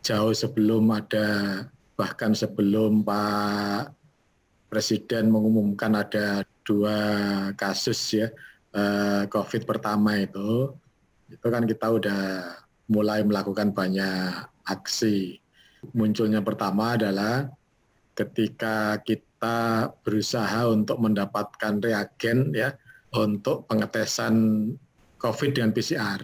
jauh sebelum ada, bahkan sebelum Pak Presiden mengumumkan ada 2 kasus ya COVID pertama itu kan kita udah mulai melakukan banyak aksi. Munculnya pertama adalah ketika kita berusaha untuk mendapatkan reagen ya untuk pengetesan COVID dengan PCR.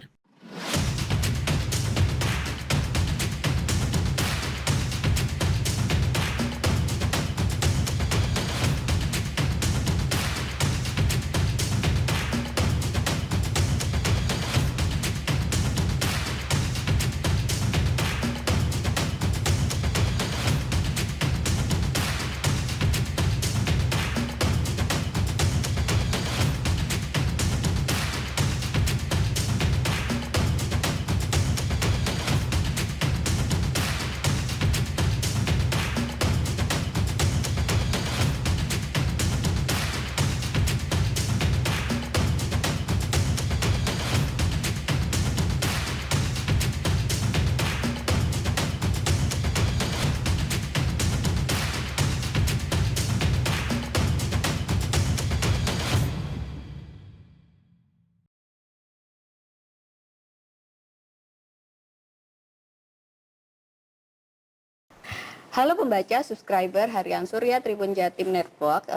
Halo pembaca, subscriber Harian Surya Tribun Jatim Network.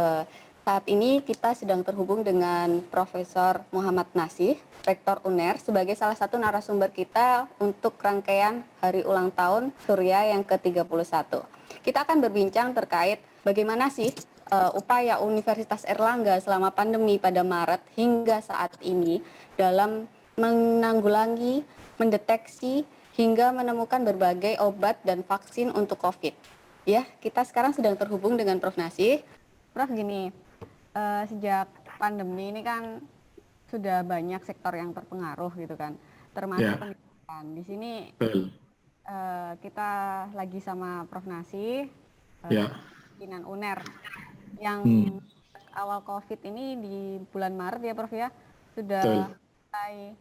Saat ini kita sedang terhubung dengan Profesor Muhammad Nasih, Rektor UNER, sebagai salah satu narasumber kita untuk rangkaian Hari Ulang Tahun Surya yang ke-31. Kita akan berbincang terkait bagaimana sih upaya Universitas Airlangga selama pandemi pada Maret hingga saat ini dalam menanggulangi, mendeteksi, hingga menemukan berbagai obat dan vaksin untuk COVID. Ya, kita sekarang sedang terhubung dengan Prof. Nasih. Prof, gini, sejak pandemi ini kan sudah banyak sektor yang terpengaruh gitu kan, termasuk pendidikan. Di sini kita lagi sama Prof. Nasih, pimpinan UNER, yang awal COVID ini di bulan Maret ya Prof ya, sudah mulai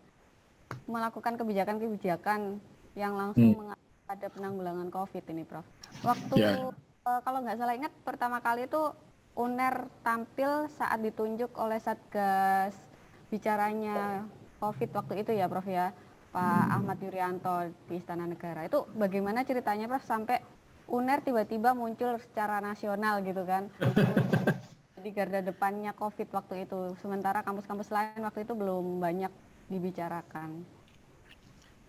melakukan kebijakan-kebijakan yang langsung pada penanggulangan COVID ini, Prof. Waktu kalau nggak salah ingat pertama kali itu UNER tampil saat ditunjuk oleh Satgas bicaranya COVID waktu itu ya, Prof ya, Pak Ahmad Yuryanto di Istana Negara. Itu bagaimana ceritanya, Prof, sampai UNER tiba-tiba muncul secara nasional gitu kan? Di garda depannya COVID waktu itu, sementara kampus-kampus lain waktu itu belum banyak dibicarakan.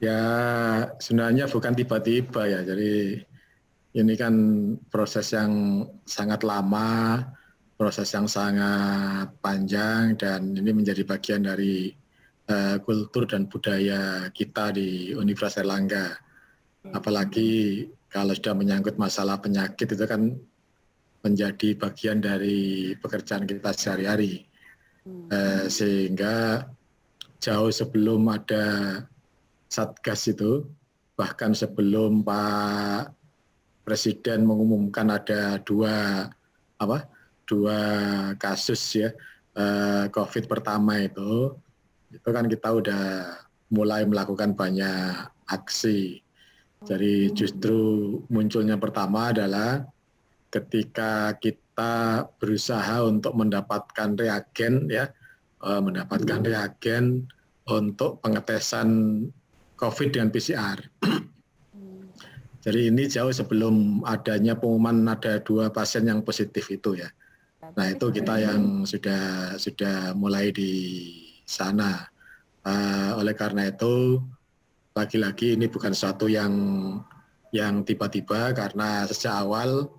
Ya, sebenarnya bukan tiba-tiba ya. Jadi ini kan proses yang sangat lama, proses yang sangat panjang, dan ini menjadi bagian dari kultur dan budaya kita di Universitas Airlangga. Apalagi kalau sudah menyangkut masalah penyakit itu kan menjadi bagian dari pekerjaan kita sehari-hari. Sehingga jauh sebelum ada Satgas itu, bahkan sebelum Pak Presiden mengumumkan ada dua kasus ya COVID pertama itu kan kita udah mulai melakukan banyak aksi. Jadi justru munculnya pertama adalah ketika kita berusaha untuk mendapatkan reagen untuk pengetesan COVID dengan PCR. Jadi ini jauh sebelum adanya pengumuman ada 2 pasien yang positif itu ya. Nah itu kita yang sudah mulai di sana. Oleh karena itu lagi-lagi ini bukan sesuatu yang tiba-tiba, karena sejak awal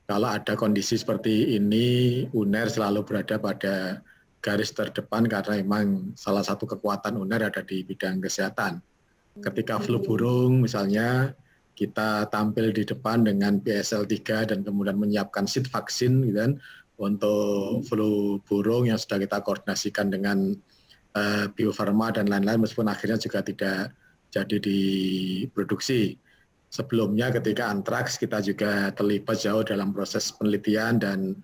kalau ada kondisi seperti ini UNER selalu berada pada garis terdepan karena memang salah satu kekuatan UNER ada di bidang kesehatan. Ketika flu burung misalnya, kita tampil di depan dengan BSL-3 dan kemudian menyiapkan seed vaksin gitu kan, untuk flu burung yang sudah kita koordinasikan dengan Bio Farma dan lain-lain, meskipun akhirnya juga tidak jadi diproduksi. Sebelumnya ketika antraks kita juga terlibat jauh dalam proses penelitian dan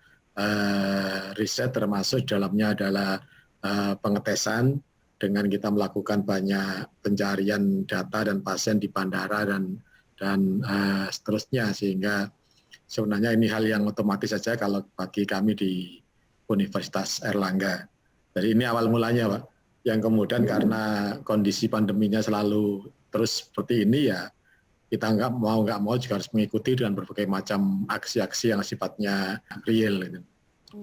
riset, termasuk dalamnya adalah pengetesan dengan kita melakukan banyak pencarian data dan pasien di bandara dan dan seterusnya, sehingga sebenarnya ini hal yang otomatis saja kalau bagi kami di Universitas Airlangga. Jadi ini awal mulanya, Pak. Yang kemudian karena kondisi pandeminya selalu terus seperti ini, ya kita nggak mau juga harus mengikuti dengan berbagai macam aksi-aksi yang sifatnya real. Gitu.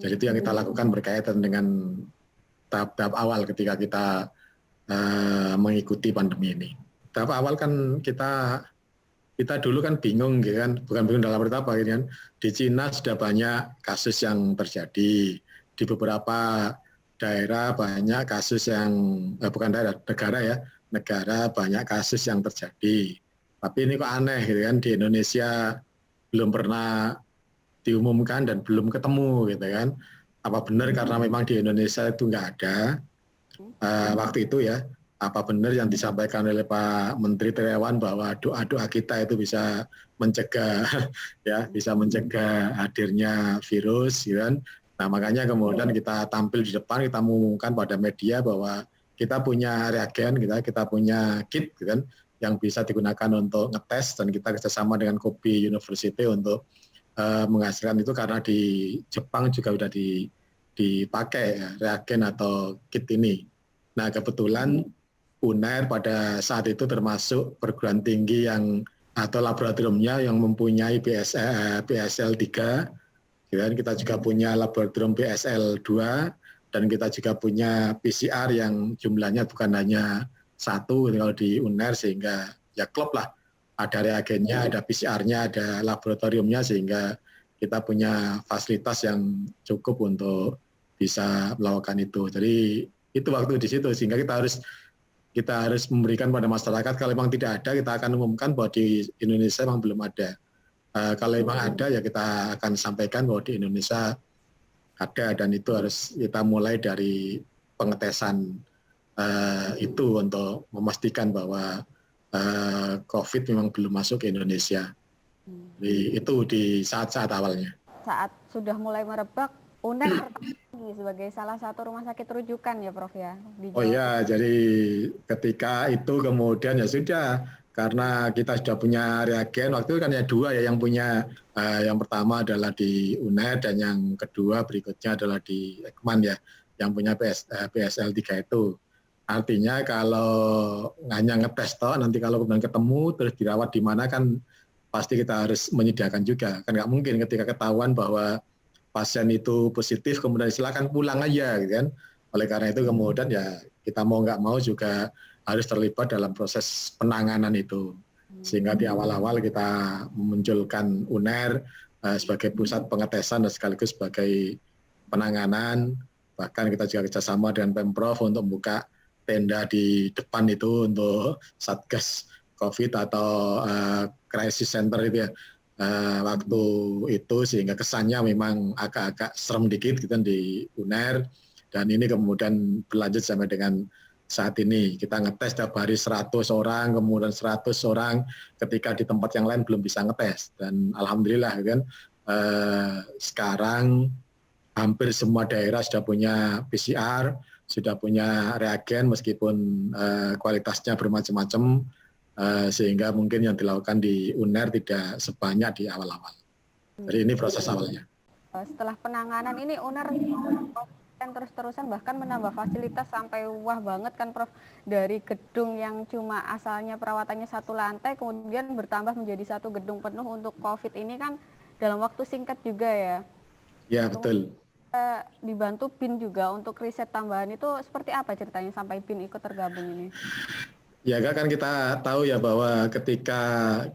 Jadi itu yang kita lakukan berkaitan dengan tahap-tahap awal ketika kita mengikuti pandemi ini. Tahap awal kan kita dulu kan bingung, gitu kan, bukan bingung dalam arti apa, gitu kan. Di Cina sudah banyak kasus yang terjadi, di beberapa daerah banyak kasus yang bukan daerah, negara banyak kasus yang terjadi. Tapi ini kok aneh, gitu kan, di Indonesia belum pernah diumumkan dan belum ketemu, gitu kan. Apa benar karena memang di Indonesia itu nggak ada waktu itu ya? Apa benar yang disampaikan oleh Pak Menteri Terawan bahwa doa-doa kita itu bisa mencegah ya, bisa mencegah hadirnya virus, gitu kan? Nah, makanya kemudian kita tampil di depan, kita mengumumkan pada media bahwa kita punya reagen, kita punya kit, gitu kan, yang bisa digunakan untuk ngetes, dan kita kerjasama dengan Kobe University untuk menghasilkan itu, karena di Jepang juga sudah dipakai ya, reagen atau kit ini. Nah, kebetulan UNER pada saat itu termasuk perguruan tinggi yang atau laboratoriumnya yang mempunyai BSL 3, dan kita juga punya laboratorium BSL 2, dan kita juga punya PCR yang jumlahnya bukan hanya satu kalau di UNER, sehingga ya klop lah, ada reagennya, ada PCR-nya, ada laboratoriumnya, sehingga kita punya fasilitas yang cukup untuk bisa melakukan itu. Jadi itu waktu di situ, sehingga kita harus memberikan pada masyarakat, kalau memang tidak ada kita akan umumkan bahwa di Indonesia memang belum ada. Kalau memang ada ya kita akan sampaikan bahwa di Indonesia ada, dan itu harus kita mulai dari pengetesan itu untuk memastikan bahwa COVID memang belum masuk ke Indonesia. Jadi itu di saat-saat awalnya. Saat sudah mulai merebak, UNER sebagai salah satu rumah sakit rujukan ya Prof ya di Jawa. Oh iya, jadi ketika itu kemudian ya sudah, karena kita sudah punya reagen, waktu itu kan ya dua ya yang punya, yang pertama adalah di UNER, dan yang kedua berikutnya adalah di Ekman ya, yang punya BSL 3 itu. Artinya kalau hanya ngetes toh, nanti kalau kemudian ketemu terus dirawat di mana, kan pasti kita harus menyediakan juga. Kan nggak mungkin ketika ketahuan bahwa pasien itu positif kemudian silakan pulang aja, gitu kan. Oleh karena itu kemudian ya kita mau nggak mau juga harus terlibat dalam proses penanganan itu. Sehingga di awal-awal kita memunculkan UNER sebagai pusat pengetesan dan sekaligus sebagai penanganan. Bahkan kita juga kerjasama dengan Pemprov untuk membuka tenda di depan itu untuk Satgas COVID atau crisis center itu ya. Waktu itu, sehingga kesannya memang agak-agak serem dikit gitu di UNER, dan ini kemudian berlanjut sampai dengan saat ini. Kita ngetes tiap hari 100 orang, kemudian 100 orang, ketika di tempat yang lain belum bisa ngetes. Dan alhamdulillah kan sekarang hampir semua daerah sudah punya PCR, sudah punya reagen, meskipun kualitasnya bermacam-macam, sehingga mungkin yang dilakukan di UNER tidak sebanyak di awal-awal. Jadi ini proses awalnya. Setelah penanganan ini UNER terus-terusan bahkan menambah fasilitas sampai wah banget kan Prof, dari gedung yang cuma asalnya perawatannya satu lantai kemudian bertambah menjadi satu gedung penuh untuk COVID ini kan dalam waktu singkat juga ya. Ya betul. Dibantu BIN juga untuk riset tambahan, itu seperti apa ceritanya sampai BIN ikut tergabung ini? Ya kan kita tahu ya bahwa ketika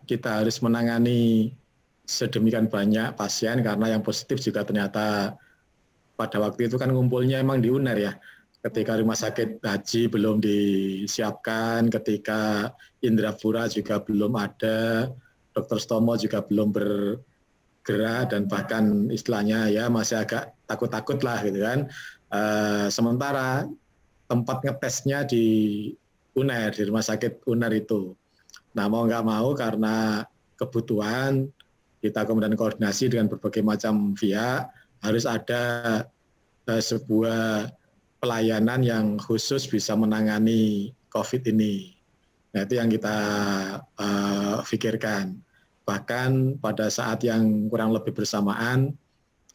kita harus menangani sedemikian banyak pasien, karena yang positif juga ternyata pada waktu itu kan ngumpulnya emang di UNER ya. Ketika rumah sakit haji belum disiapkan, ketika Indrapura juga belum ada, Dr. Stomo juga belum bergerak, dan bahkan istilahnya ya masih agak takut-takut lah gitu kan. Sementara tempat ngetesnya di UNER, di rumah sakit UNER itu. Nah mau nggak mau karena kebutuhan, kita kemudian koordinasi dengan berbagai macam pihak, harus ada sebuah pelayanan yang khusus bisa menangani COVID ini. Nah, itu yang kita pikirkan. Bahkan pada saat yang kurang lebih bersamaan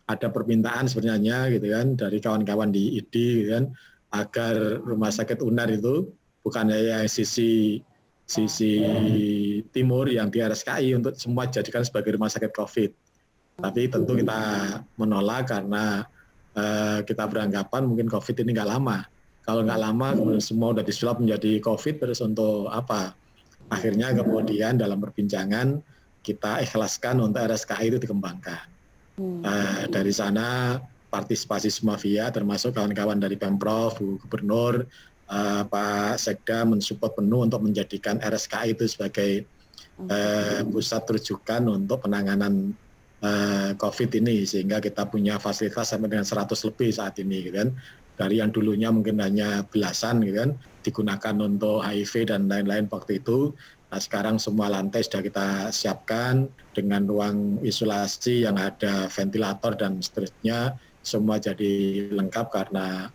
ada permintaan sebenarnya gitu kan dari kawan-kawan di ID gitu kan, agar rumah sakit UNER itu bukan hanya sisi timur yang di RSKI untuk semua dijadikan sebagai rumah sakit COVID. Tapi tentu kita menolak karena kita beranggapan mungkin COVID ini nggak lama. Kalau nggak lama, kemudian semua sudah disulap menjadi COVID, terus untuk apa? Akhirnya kemudian dalam perbincangan kita ikhlaskan untuk RSKI itu dikembangkan. Dari sana partisipasi semua via, termasuk kawan-kawan dari Pemprov, Bu Gubernur, Pak Sekda mensupport penuh untuk menjadikan RSKI itu sebagai pusat rujukan untuk penanganan COVID ini, sehingga kita punya fasilitas sampai dengan 100 lebih saat ini, gitu kan. Dari yang dulunya mungkin hanya belasan, gitu kan, digunakan untuk HIV dan lain-lain waktu itu. Nah, sekarang semua lantai sudah kita siapkan dengan ruang isolasi yang ada ventilator dan seterusnya, semua jadi lengkap karena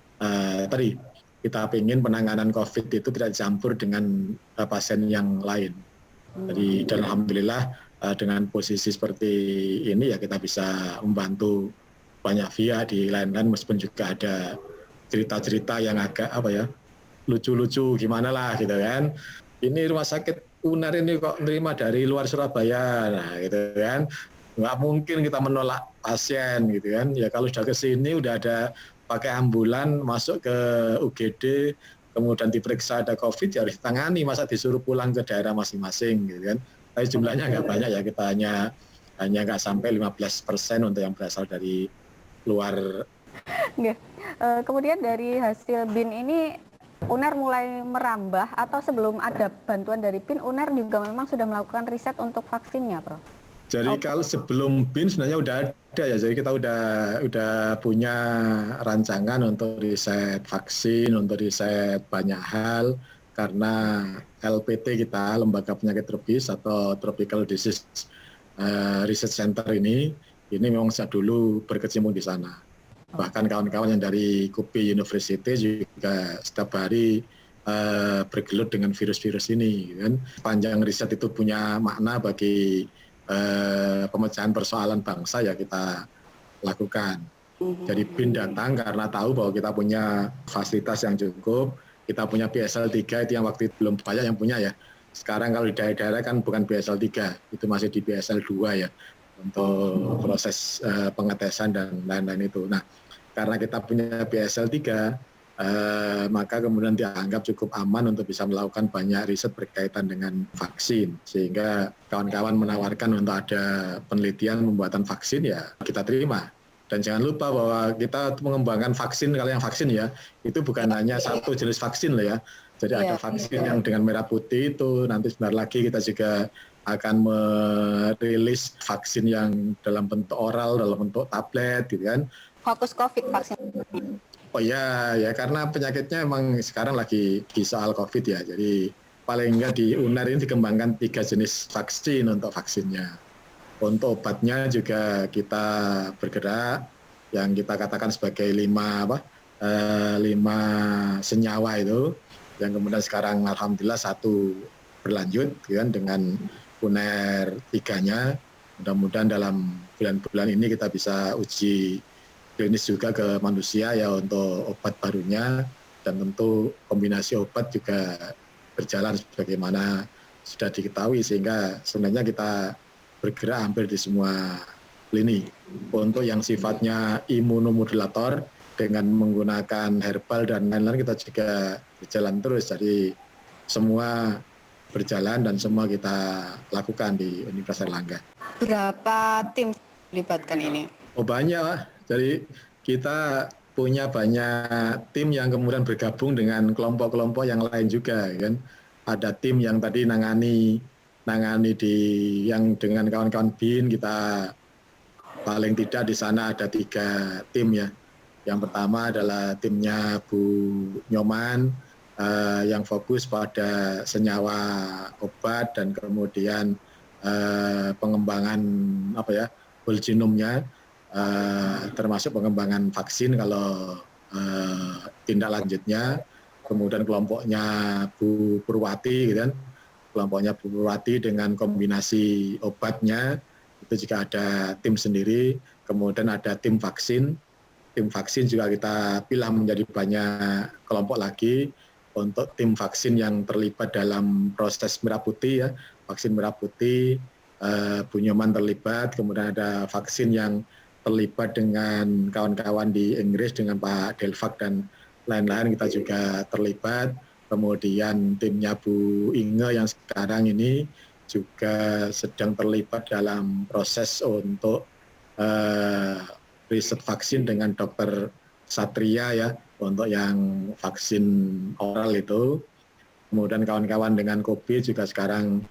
tadi kita ingin penanganan COVID itu tidak dicampur dengan pasien yang lain. Jadi dan alhamdulillah dengan posisi seperti ini ya kita bisa membantu banyak via di lain-lain, meskipun juga ada cerita-cerita yang agak lucu-lucu gimana lah gitu kan. Ini rumah sakit UNER ini kok nerima dari luar Surabaya, nah gitu kan. Nggak mungkin kita menolak pasien gitu kan. Ya kalau sudah ke sini udah ada pakai ambulan masuk ke UGD, kemudian diperiksa ada COVID ya harus ditangani, masa disuruh pulang ke daerah masing-masing gitu kan. Tapi jumlahnya nggak banyak ya, kita hanya nggak sampai 15% untuk yang berasal dari luar. Kemudian dari hasil BIN ini UNER mulai merambah atau sebelum ada bantuan dari BIN, UNER juga memang sudah melakukan riset untuk vaksinnya, Prof? Jadi kalau sebelum BIN sebenarnya udah ada ya, jadi kita udah punya rancangan untuk riset vaksin, untuk riset banyak hal, karena LPT kita, Lembaga Penyakit Tropis atau Tropical Disease Research Center ini memang sejak dulu berkecimpung di sana. Bahkan kawan-kawan yang dari KUPI University juga setiap hari bergelut dengan virus-virus ini. Kan. Sepanjang riset itu punya makna bagi pemecahan persoalan bangsa ya kita lakukan. Jadi BIN datang karena tahu bahwa kita punya fasilitas yang cukup, kita punya BSL 3 itu yang waktu itu belum banyak yang punya ya. Sekarang kalau di daerah-daerah kan bukan BSL 3, itu masih di BSL 2 ya untuk proses pengetesan dan lain-lain itu. Nah, karena kita punya BSL 3, maka kemudian dianggap cukup aman untuk bisa melakukan banyak riset berkaitan dengan vaksin. Sehingga kawan-kawan menawarkan untuk ada penelitian pembuatan vaksin, ya kita terima. Dan jangan lupa bahwa kita mengembangkan vaksin, kalau yang vaksin ya, itu bukan hanya satu jenis vaksin lah ya. Jadi ada vaksin yang dengan merah putih itu, nanti sebentar lagi kita juga akan merilis vaksin yang dalam bentuk oral, dalam bentuk tablet gitu kan. Fokus COVID vaksin. Oh ya karena penyakitnya emang sekarang lagi di soal COVID ya. Jadi paling enggak di UNER ini dikembangkan 3 jenis vaksin untuk vaksinnya. Untuk obatnya juga kita bergerak yang kita katakan sebagai 5 senyawa itu, yang kemudian sekarang alhamdulillah 1 berlanjut kan dengan UNER 3-nya. Mudah-mudahan dalam bulan-bulan ini kita bisa uji klinis juga ke manusia ya untuk obat barunya, dan tentu kombinasi obat juga berjalan sebagaimana sudah diketahui, sehingga sebenarnya kita bergerak hampir di semua lini. Untuk yang sifatnya imunomodulator dengan menggunakan herbal dan lain-lain kita juga berjalan terus, jadi semua berjalan dan semua kita lakukan di Universitas Airlangga. Berapa tim dilibatkan ini? Oh banyak lah. Jadi kita punya banyak tim yang kemudian bergabung dengan kelompok-kelompok yang lain juga kan. Ada tim yang tadi nangani di yang dengan kawan-kawan BIN, kita paling tidak di sana ada 3 tim ya. Yang pertama adalah timnya Bu Nyoman yang fokus pada senyawa obat dan kemudian pengembangan whole genome-nya, termasuk pengembangan vaksin kalau tindak lanjutnya. Kemudian kelompoknya Bu Purwati gitu kan, kelompoknya Bu Purwati dengan kombinasi obatnya, itu juga ada tim sendiri, kemudian ada tim vaksin. Tim vaksin juga kita pilah menjadi banyak kelompok lagi untuk tim vaksin yang terlibat dalam proses merah putih ya, vaksin merah putih, Bu Nyoman terlibat, kemudian ada vaksin yang terlibat dengan kawan-kawan di Inggris dengan Pak Delvac dan lain-lain kita juga terlibat. Kemudian timnya Bu Inge yang sekarang ini juga sedang terlibat dalam proses untuk riset vaksin dengan Dr. Satria ya untuk yang vaksin oral itu. Kemudian kawan-kawan dengan COVID juga sekarang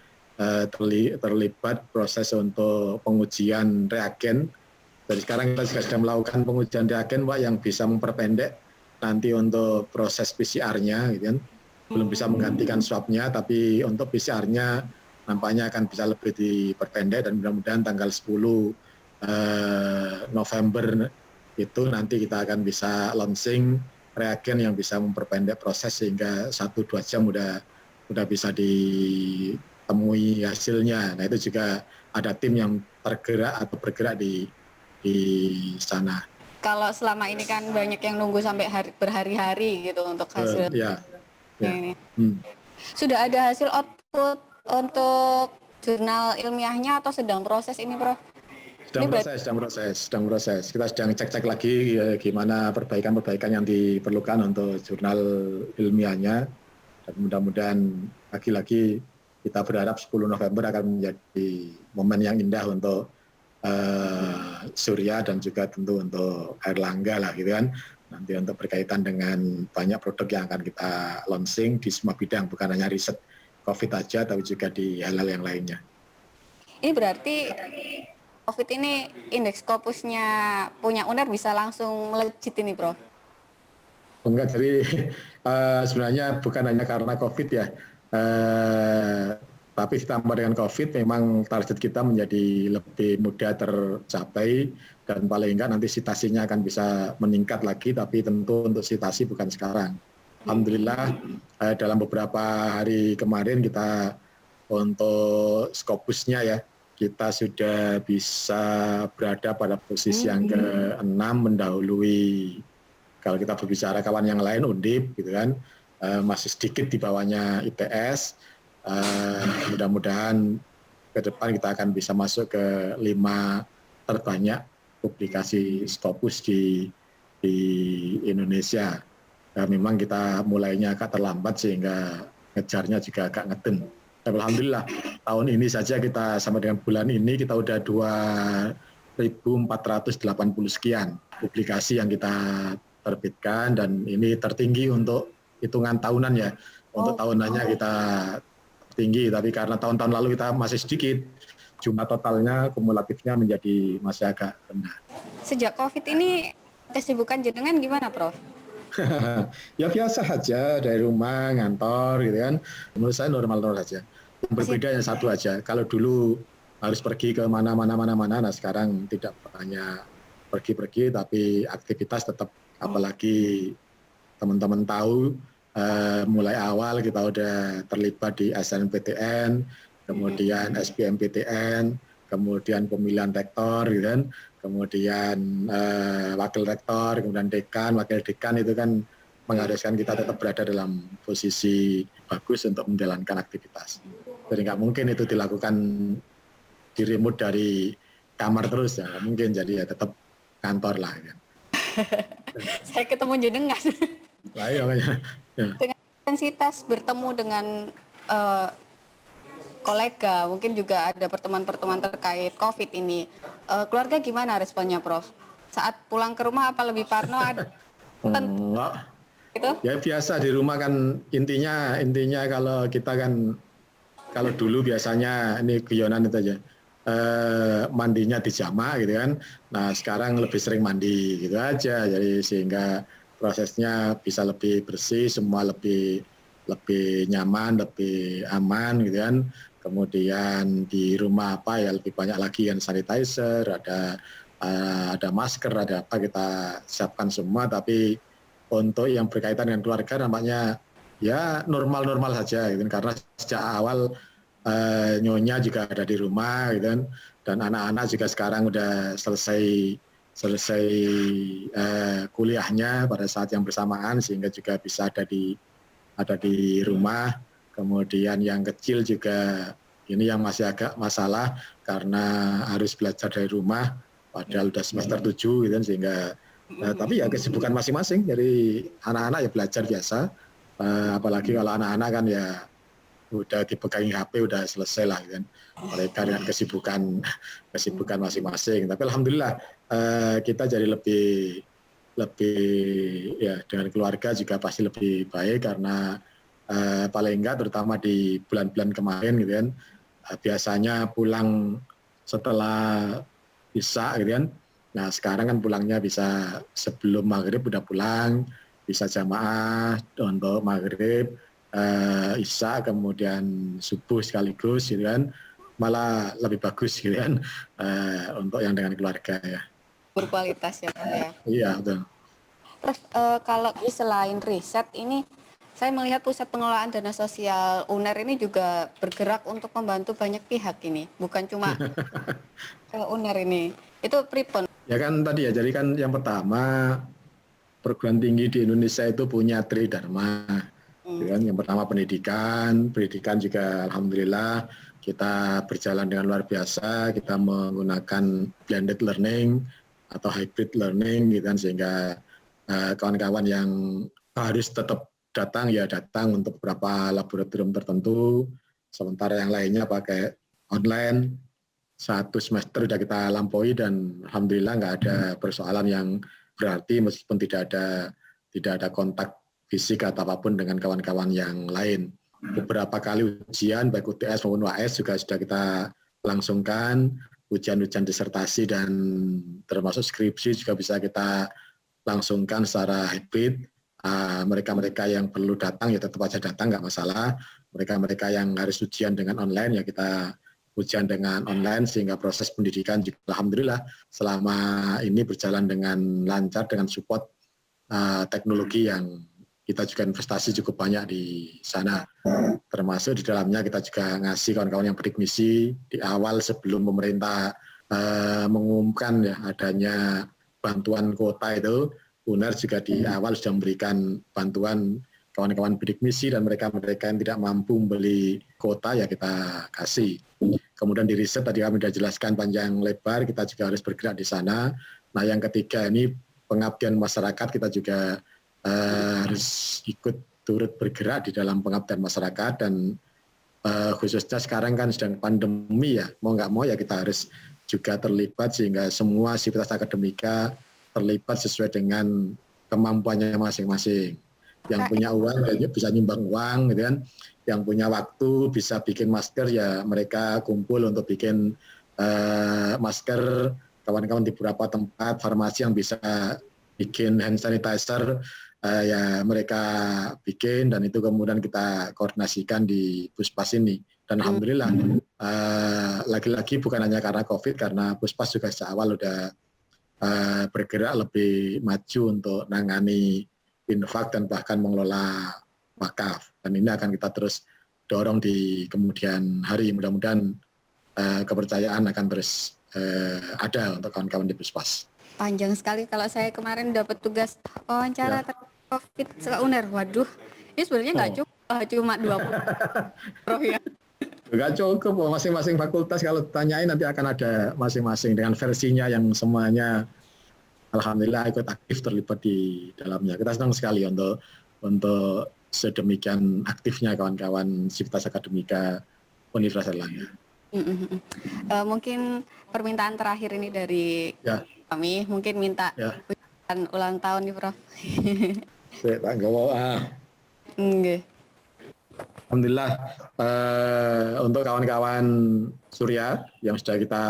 terlibat proses untuk pengujian reagen. Jadi sekarang kita juga sedang melakukan pengujian reagen Pak yang bisa memperpendek nanti untuk proses PCR-nya gitu kan. Belum bisa menggantikan swab-nya, tapi untuk PCR-nya nampaknya akan bisa lebih diperpendek dan mudah-mudahan tanggal 10 November itu nanti kita akan bisa launching reagen yang bisa memperpendek proses sehingga 1-2 jam udah bisa ditemui hasilnya. Nah itu juga ada tim yang tergerak atau bergerak di sana. Kalau selama ini kan banyak yang nunggu sampai berhari-hari gitu untuk hasil. Ya. Ini. Sudah ada hasil output untuk jurnal ilmiahnya atau sedang proses ini, Prof? Sedang proses. Kita sedang cek-cek lagi gimana perbaikan-perbaikan yang diperlukan untuk jurnal ilmiahnya. Dan mudah-mudahan lagi-lagi kita berharap 10 November akan menjadi momen yang indah untuk Surya dan juga tentu untuk Airlangga lah gitu kan. Nanti untuk berkaitan dengan banyak produk yang akan kita launching di semua bidang, bukan hanya riset COVID aja, tapi juga di hal-hal yang lainnya. Ini berarti COVID ini indeks Scopusnya punya UNER bisa langsung melejit ini, Prof? Enggak, jadi sebenarnya bukan hanya karena COVID ya, tapi ditambah dengan COVID memang target kita menjadi lebih mudah tercapai dan paling enggak nanti sitasinya akan bisa meningkat lagi, tapi tentu untuk sitasi bukan sekarang. Alhamdulillah dalam beberapa hari kemarin kita untuk Scopusnya ya, kita sudah bisa berada pada posisi yang ke-6 mendahului kalau kita berbicara kawan yang lain Undip gitu kan, masih sedikit di bawahnya ITS. Mudah-mudahan ke depan kita akan bisa masuk ke 5 terbanyak publikasi Scopus di Indonesia. Memang kita mulainya agak terlambat sehingga ngejarnya juga agak ngeden. Alhamdulillah tahun ini saja kita sama dengan bulan ini kita udah 2.480 sekian publikasi yang kita terbitkan dan ini tertinggi untuk hitungan tahunan ya. Untuk tahunannya kita tinggi, tapi karena tahun-tahun lalu kita masih sedikit, jumlah totalnya kumulatifnya menjadi masih agak rendah. Sejak COVID ini kesibukan jenengan gimana, Prof? Ya biasa saja, dari rumah, ngantor gitu kan. Menurut saya normal-normal saja. Yang berbeda yang satu aja, kalau dulu harus pergi ke mana-mana, nah sekarang tidak banyak pergi-pergi, tapi aktivitas tetap, apalagi teman-teman tahu, mulai awal kita udah terlibat di SNMPTN, kemudian SBMPTN, kemudian pemilihan rektor, gitu kan, kemudian wakil rektor, kemudian dekan, wakil dekan itu kan mengharuskan kita tetap berada dalam posisi bagus untuk menjalankan aktivitas. Jadi nggak mungkin itu dilakukan di remote dari kamar terus ya, mungkin, jadi ya tetap kantor lah. Kan. Saya ketemu jenengan. Nah, iya, makanya. Ya. Dengan intensitas bertemu dengan kolega, mungkin juga ada pertemuan-pertemuan terkait COVID ini. Keluarga gimana responnya, Prof? Saat pulang ke rumah apa lebih parno? Gitu? Ya biasa di rumah kan intinya kalau kita kan kalau dulu biasanya ini guyonan itu aja. Mandinya di jama gitu kan. Nah, sekarang lebih sering mandi gitu aja. Jadi sehingga prosesnya bisa lebih bersih, semua lebih nyaman, lebih aman gitu kan. Kemudian di rumah apa ya lebih banyak lagi hand sanitizer, ada masker, ada apa kita siapkan semua. Tapi untuk yang berkaitan dengan keluarga nampaknya ya normal-normal saja gitu. Karena sejak awal nyonya juga ada di rumah gitu kan, dan anak-anak juga sekarang udah selesai kuliahnya pada saat yang bersamaan sehingga juga bisa ada di rumah. Kemudian yang kecil juga ini yang masih agak masalah karena harus belajar dari rumah padahal udah semester 7 gitu kan, sehingga tapi ya kesibukan masing-masing. Jadi anak-anak ya belajar biasa, apalagi kalau anak-anak kan ya udah dipegangi HP udah selesai lah gitu kan, mereka dengan kesibukan masing-masing. Tapi alhamdulillah kita jadi lebih ya dengan keluarga juga pasti lebih baik karena paling enggak terutama di bulan-bulan kemarin gitu kan, biasanya pulang setelah Isya gitu kan. Nah sekarang kan pulangnya bisa sebelum maghrib udah pulang, bisa jamaah untuk maghrib, Isya kemudian subuh sekaligus gitu kan, malah lebih bagus gitu kan untuk yang dengan keluarga ya. Berkualitas ya Pak ya. Iya betul. Terus kalau selain riset ini, saya melihat pusat pengelolaan dana sosial UNER ini juga bergerak untuk membantu banyak pihak ini, bukan cuma UNER ini. Itu pripun? Ya kan tadi ya, jadi kan yang pertama perguruan tinggi di Indonesia itu punya tridharma. Kan? Yang pertama pendidikan juga alhamdulillah kita berjalan dengan luar biasa, kita menggunakan blended learning atau hybrid learning gitu kan, sehingga kawan-kawan yang harus tetap datang ya datang untuk beberapa laboratorium tertentu, sementara yang lainnya pakai online. 1 semester sudah kita lampaui dan alhamdulillah nggak ada persoalan yang berarti meskipun tidak ada kontak fisik atau apapun dengan kawan-kawan yang lain. Beberapa kali ujian baik UTS maupun UAS juga sudah kita langsungkan, ujian-ujian disertasi dan termasuk skripsi juga bisa kita langsungkan secara hybrid. Mereka-mereka yang perlu datang ya tetap aja datang, nggak masalah. Mereka-mereka yang harus ujian dengan online ya kita ujian dengan online, sehingga proses pendidikan juga alhamdulillah selama ini berjalan dengan lancar dengan support teknologi yang kita juga investasi cukup banyak di sana. Termasuk di dalamnya kita juga ngasih kawan-kawan yang bidik misi di awal sebelum pemerintah mengumumkan ya adanya bantuan kuota itu, UNER juga di awal sudah memberikan bantuan kawan-kawan bidik misi dan mereka-mereka yang tidak mampu membeli kuota ya kita kasih. Kemudian di riset tadi kami sudah jelaskan panjang lebar, kita juga harus bergerak di sana. Nah yang ketiga ini pengabdian masyarakat, kita juga harus ikut turut bergerak di dalam pengabdian masyarakat dan khususnya sekarang kan sedang pandemi ya, mau nggak mau ya kita harus juga terlibat sehingga semua sivitas akademika terlibat sesuai dengan kemampuannya masing-masing. Yang punya uang ya bisa nyumbang uang gitu kan, yang punya waktu bisa bikin masker ya mereka kumpul untuk bikin masker, kawan-kawan di beberapa tempat farmasi yang bisa bikin hand sanitizer ya mereka bikin, dan itu kemudian kita koordinasikan di Puspas ini. Dan alhamdulillah lagi-lagi bukan hanya karena COVID, karena Puspas juga sejak awal udah bergerak lebih maju untuk nangani infak dan bahkan mengelola wakaf, dan ini akan kita terus dorong di kemudian hari. Mudah-mudahan kepercayaan akan terus ada untuk kawan-kawan di Puspas. Panjang sekali. Kalau saya kemarin dapat tugas wawancara COVID UNER, waduh, ini sebenarnya nggak cuma 20 Prof ya. Nggak cukup, masing-masing fakultas kalau tanyain nanti akan ada masing-masing dengan versinya yang semuanya alhamdulillah ikut aktif terlibat di dalamnya. Kita senang sekali untuk sedemikian aktifnya kawan-kawan Sivitas Akademika Universitas Erlangga. Mungkin permintaan terakhir ini dari kami, mungkin minta ulang tahun nih Prof. Alhamdulillah untuk kawan-kawan Surya yang sudah kita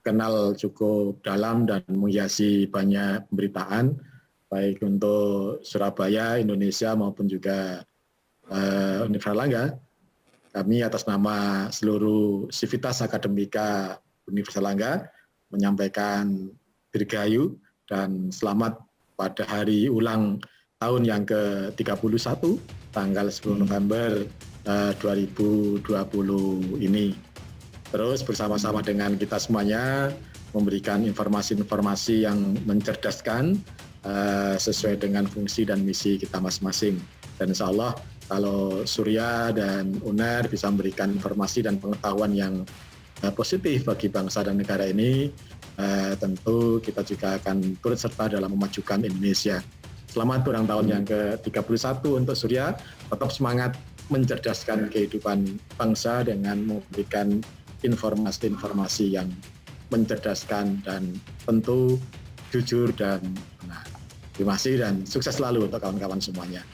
kenal cukup dalam dan menghiasi banyak pemberitaan, baik untuk Surabaya, Indonesia maupun juga Universitas Erlangga. Kami atas nama seluruh Sivitas Akademika Universitas Erlangga menyampaikan dirgahayu dan selamat pada hari ulang tahun yang ke-31 tanggal 10 November 2020 ini. Terus bersama-sama dengan kita semuanya memberikan informasi-informasi yang mencerdaskan sesuai dengan fungsi dan misi kita masing-masing. Dan insya Allah kalau Surya dan UNER bisa memberikan informasi dan pengetahuan yang positif bagi bangsa dan negara ini, tentu kita juga akan turut serta dalam memajukan Indonesia. Selamat ulang tahun yang ke-31 untuk Surya, tetap semangat mencerdaskan kehidupan bangsa dengan memberikan informasi-informasi yang mencerdaskan dan tentu jujur dan benar. Terima kasih dan sukses selalu untuk kawan-kawan semuanya.